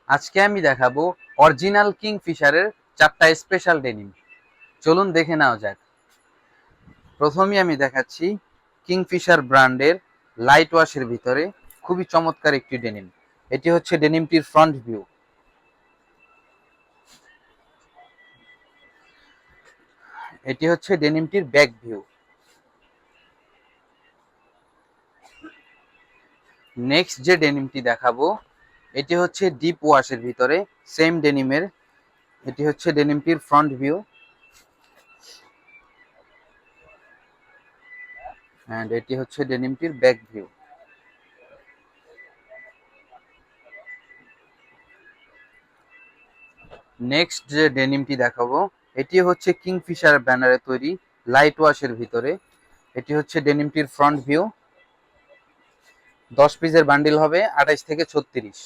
আজকে আমি দেখাবো অরিজিনাল কিংফিশারের 4টা স্পেশাল ডেনিম। চলুন দেখে নেওয়া যাক। প্রথমেই আমি দেখাচ্ছি কিংফিশার ব্র্যান্ডের লাইট ওয়াশের ভিতরে খুবই চমৎকার একটি ডেনিম। এটি হচ্ছে ডেনিমটির ফ্রন্ট ভিউ। এটি হচ্ছে ডেনিমটির ব্যাক ভিউ। নেক্সট যে ডেনিমটি দেখাবো এটি হচ্ছে ডিপ ওয়াশের ভিতরে সেম ডেনিমের। এটি হচ্ছে ডেনিমটির ফ্রন্ট ভিউ এন্ড এটি হচ্ছে ডেনিমটির ব্যাক ভিউ। নেক্সট যে ডেনিমটি দেখাবো এটি হচ্ছে কিংফিশার ব্যানারে তৈরি লাইট ওয়াশের ভিতরে। এটি হচ্ছে ডেনিমটির ফ্রন্ট ভিউ। 10 পিসের বান্ডিল হবে 28 থেকে 36।